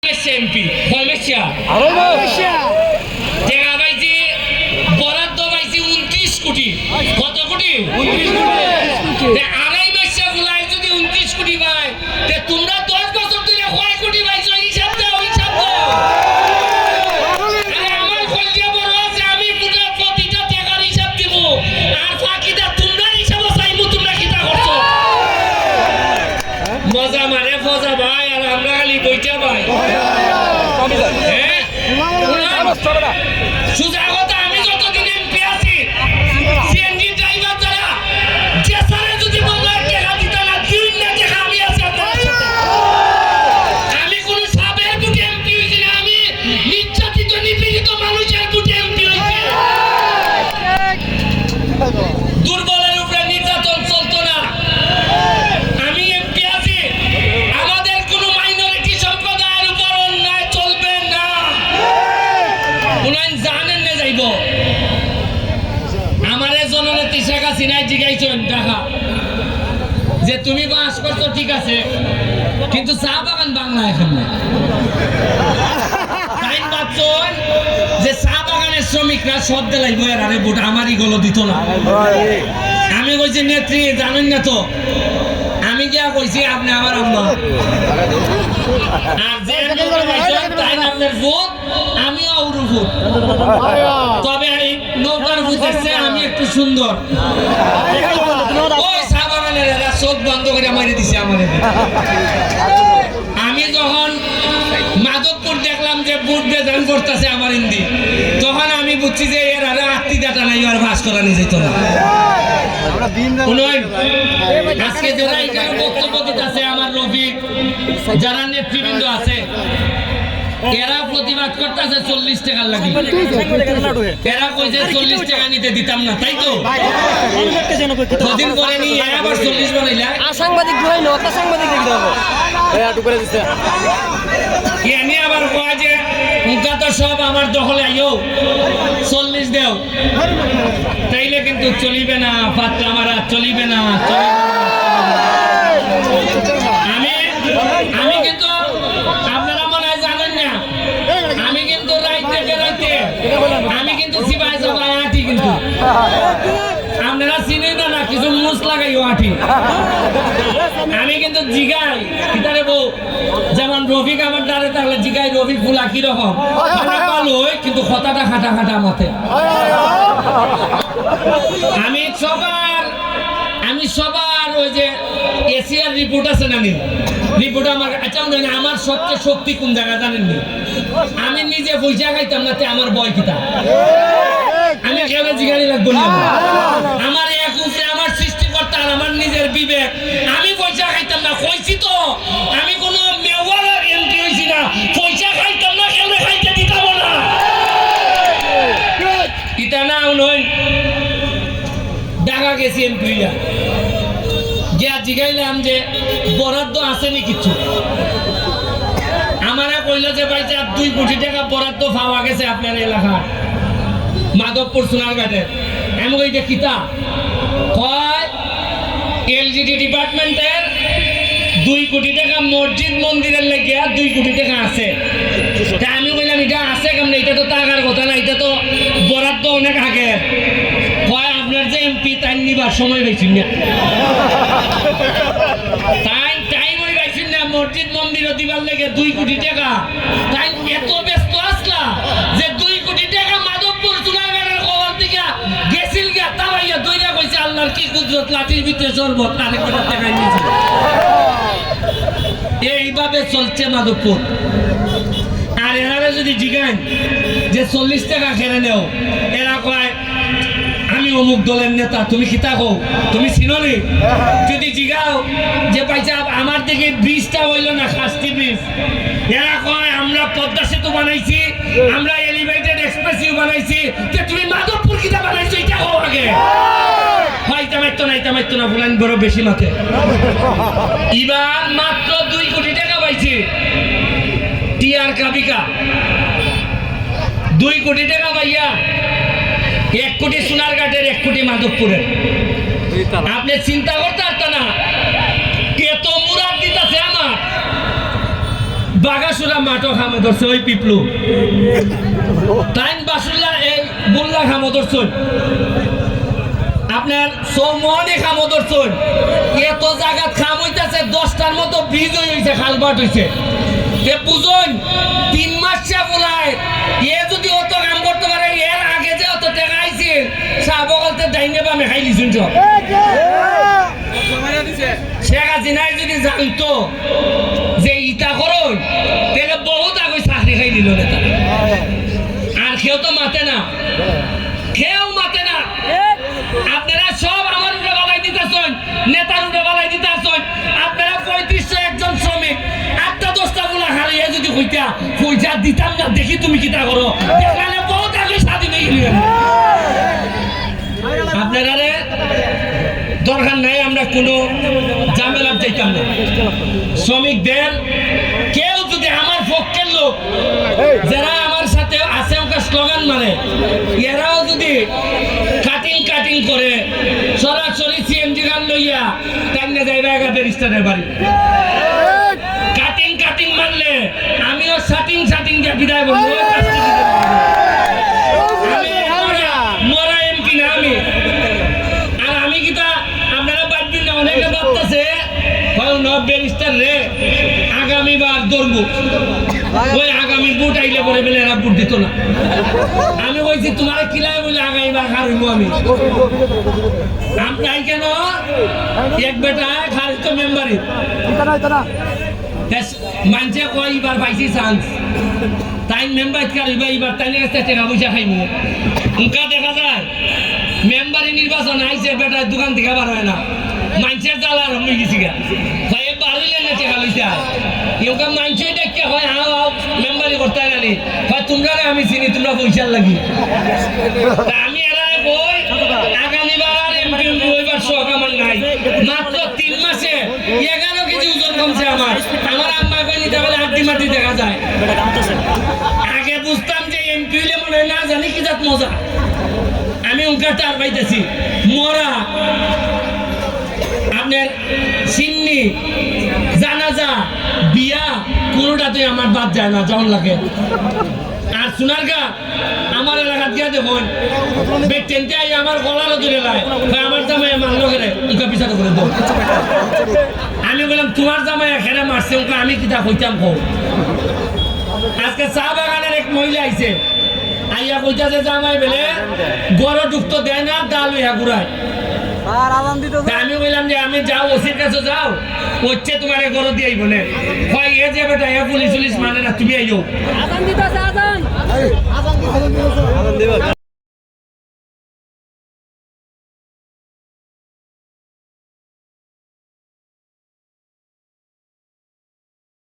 MP টাকা পাইছি বরাদ্দ পাইছি 29 কোটি। কত কোটি? 29 কোটি। আড়াই মাসে গুলাই যদি 29 কোটি পায় তে তোমরা 10 বছর ধরে কয় কোটি পাইছো হিসাব দাও, হিসাব দাও। আরে আমার কলজা বড় আছে, আমি পুরো প্রতিটা টাকার হিসাব দিব, আর বাকিটা তোমরা হিসাব চাইমু। তোমরা কিটা করছো? মজা মানে ফজা ভাই, আর আমরা খালি বইটা ভাই। সুজা কথা, আমি যতদিন এমপি আছি সিএনজি ড্রাইভার যারা যে সারে যদি বলে টাকা দিত না, দিন না টাকা আমি আছি আপনার সাথে। আমি কোন সাবের বুটে এমপি হইছি না, আমি নির্যাতিত নিপীড়িত মানুষের বুটে এমপি হইছি। দুর্বলের উপরে নির্যাতন চলতো না। আমি এমপি আছি, আমাদের কোন মাইনরিটি সম্প্রদায়ের উপর অন্যায় চলবে না। উনান জানেন না যাইব। আমারে জননেত্রী শেখ হাসিনায় জিগাইছেন টাকা যে তুমি বাস করছো ঠিক আছে, কিন্তু চা বাগান বাংলা এখন না। তাই ভাবছেন যে চা বাগানের শ্রমিকরা সব দেলাইব, এর আরে ভোট আমারই গলো দিত না। আমি কইছি নেত্রী জানেন না তো, আমি কি কইছি আপনি আমার আম্মা, আর যে তাই আপনার ভোট আমিও ওর ভোট। তবে এই নৌকার ভোট আছে, আমি একটু সুন্দর। ওই চা বাগানের এরা চোখ বন্ধ করে মারি দিছে আমার। আমি যখন মাধবপুর দেখলাম যে বুট বেদান করতেছে আমার হিন্দি, তখন আমি বুঝছি যে এর আরে আত্মীয়তা নাই, আর ভাস করা নিয়ে যেত না। আজকে যারা এখানে বক্তব্য দিতেছে, আমার রফিক, যারা নেতৃবৃন্দ আছে, এরা প্রতিবাদ করতেছে 40 টাকার লাগে। এরা কইছে 40 টাকা নিতে দিতাম না, তাই তো? কদিন পরে নিয়ে আবার 40 বানাইলা। সাংবাদিক নয়, নটা সাংবাদিক দেখতে হবে। এনে আবার কয় যে মুখা তো সব আমার দখলে আইও, 40 দেও। তাইলে কিন্তু চলিবে না, পাত্র আমার চলিবে না। আমি কিন্তু আপনারা মনে হয় জানেন না, আমি কিন্তু রাইতে আমি কিন্তু সিবাই যাবো আটি, কিন্তু আপনারা চিনেন না, কিছু মুস লাগাইও আটি। আমি কিন্তু জিগাই কিতারে বউ, যেমন রফিক আমার দ্বারে থাকলে জিগাই রফিক ফুলা কিরকম ভালো, কিন্তু কথাটা খাটা খাটা মতে। আমি সবার ওই যে এশিয়ার রিপোর্ট আছে না, রিপোর্ট আমার আচ্ছা আমার সবচেয়ে শক্তি কোন জায়গা জানেননি? আমি নিজে পয়সা খাইতাম না, আমার বয় কিতা আমি কেউরে জিগারি লাগবো না। আমার এক উপরে আমার সৃষ্টিকর্তা আর আমার নিজের বিবেক। আমি পয়সা খাইতাম না, কইছি তো আমি কোন মেওয়ার এমপি হইছি না। পয়সা খাইতাম না, কেউরে খাইতে দিতাম না। কিতা না নয়, ঢাকা গেছি এমপিরা গিয়া জিগাইলাম যে বরাদ্দ আসেনি কিছু। আমারা কইল যে ভাই 2 কোটি টাকা বরাদ্দ পাওয়া গেছে আপনার এলাকায় মাধবপুর সোনারঘাটে। আমি কই যে কিতা কয় এলজিডি ডিপার্টমেন্টের 2 কোটি টাকা মসজিদ মন্দিরের লাগিয়া 2 কোটি টাকা আছে। তাই আমি কইলাম এটা আছে কেমন, এটা তো টাকার কথা না, এটা তো বরাদ্দ অনেক আগে। কয় আপনার যে এমপি তাই নিবার সময় পাইছেন না, তাই টাইম হয়ে পাইছেন না মসজিদ মন্দিরও দিবার লেগে 2 কোটি টাকা। তাই এত ব্যস্ত আসলা যে 2 কোটি টাকা মাধবপুর চুনাঘাটের কবর থেকে গেছিল গিয়া তারাইয়া দইরা কইছে আল্লাহর কি কুদরত, লাঠির ভিতরে শরবত আরেক কোটি টাকা নিয়েছে। এইভাবে চলছে মাধবপুর। আর এরা যদি জিগান যে 40 টাকা খেলে নেও, এরা কয় আমি অমুক দলের নেতা, তুমি কিতা কও, তুমি চিননি? যদি জিগাও যে পাইছা আমার দিকে ব্রিজটা হইল না, শাস্তি ব্রিজ, এরা কয় আমরা পদ্মা সেতু বানাইছি, আমরা এলিভেটেড এক্সপ্রেসিভ বানাইছি, যে তুমি মাধবপুর কিতা বানাইছো এটা কও আগে। হয় তামাইতো না, তামাইতো না, ফুলান বড় বেশি মাথে। এবার মাত্র 2 কোটি টাকা পাইছে টিআর কাবিকা, 2 কোটি টাকা পাইয়া 1 কোটি সোনারঘাটের, 1 কোটি মাধবপুরের। আপনি চিন্তা করতে পারতেন না এত মুরাদ দিতেছে আমার বাগাসুরা মাঠও খামে ধরছে ওই পিপলু টাইম বাসুল্লার এই বুল্লা খামো ধরছেন আপনার সৌমনি খামো ধরছেন এত জায়গাত খাম হইতেছে 10টার মতো ব্রিজ হয়েছে খালবাট হয়েছে এ বুঝুন 3 মাস বলায় এ যদি অত কাম করতে পারে এর আগে যে অত টাকা আইছে সাবগলতে ডাইনে বামে খাই লিছুন সব শেখ হাসিনায় যদি জানতো যে ইটা করো তাহলে বহুত আগে চাকরি খাই দিল নেতা আর কেউ তো মাতে না কেউ মাতে না আপনারা সব আমার উঠে বালাই দিতেছেন নেতার উঠে বালাই দিতেছেন আপনারা 3500 একজন শ্রমিক 8-10টা বলা হারিয়ে যদি হইতা পয়সা দিতাম না দেখি তুমি কিটা করো এখানে বহুত আগে স্বাধীন হয়ে গেলি আপনারা রে দরকার নাই আমরা কোনো ঝামেলা চাইতাম না শ্রমিকদের কেউ যদি আমার পক্ষের লোক যারা আমার সাথে আছে ওকে স্লোগান মানে এরাও যদি কাটিং করে সরাসরি সিএনজি গান লইয়া টাইনে যাইবা একা ব্যারিস্টারের বাড়ি কাটিং মারলে আমিও সাটিং দিয়ে বিদায় বলবো আমি মরা এমপি না আমি আর আমি কিতা আপনারা বাদবিন না অনেকে ভাবতেছে ব্যারিস্টার রে আগামীবার দৌড়বো ওই আগামী বুট আইলে পরে বেলে এরা বুট দিত না আমি বলছি তোমার কিলাই বলে আগামীবার হারবো আমি আপনাই কেন এক বেটা খারি তো মেম্বারি মানছে কয় এবার পাইছি চান্স তাই মেম্বার কারিবা এবার তাই কাছে টাকা পয়সা খাইব উনকা দেখা যায় মেম্বারি নির্বাচন আইছে বেটা দোকান থেকে বার হয় না মানুষের জ্বালা আরম্ভ হয়ে গেছি গা বাড়িলে না টাকা লইছে ইউকা মানুষ দেখতে হয় আও মেম্বারি করতে হয় না নি তোমরা আমি চিনি তোমরা পয়সার লাগি আমি এরা বই আগামীবার এমপি ওইবার শখ আমার নাই মাত্র 3 মাসে 11 কেজি ওজন কমছে আমার আম্মা কই নিতে বলে হাড্ডি মাটি দেখা যায় আগে বুঝতাম যে এমপি হইলে মনে হয় না জানি কি জাত মজা আমি উনকা টার পাইতেছি মরা আপনার সিন্নি জানাজা বিয়া কোনোটাতেই আমার বাদ যায় না যখন লাগে আর সোনার গা আমার এলাকাত গিয়া দেখুন বেটেনতে আই আমার গলারও ধরে লাই আমার জামাই মারলো করে উনকা পিছাতে করে দেব আমি বললাম তোমার জামাই এখানে মারছে উনকা আমি কিতা কইতাম কও আজকে চা বাগানের এক মহিলা আইছে আইয়া কইতাছে জামাই বেলে গড় ঢুকতো দেয় না ডাল হইয়া ঘুরায় আমি বললাম যে আমি যাও ওসির কাছে যাও হচ্ছে তোমার গরো দিয়ে বলে হয় এ যে বেটা পুলিশ মানে না তুমি আইও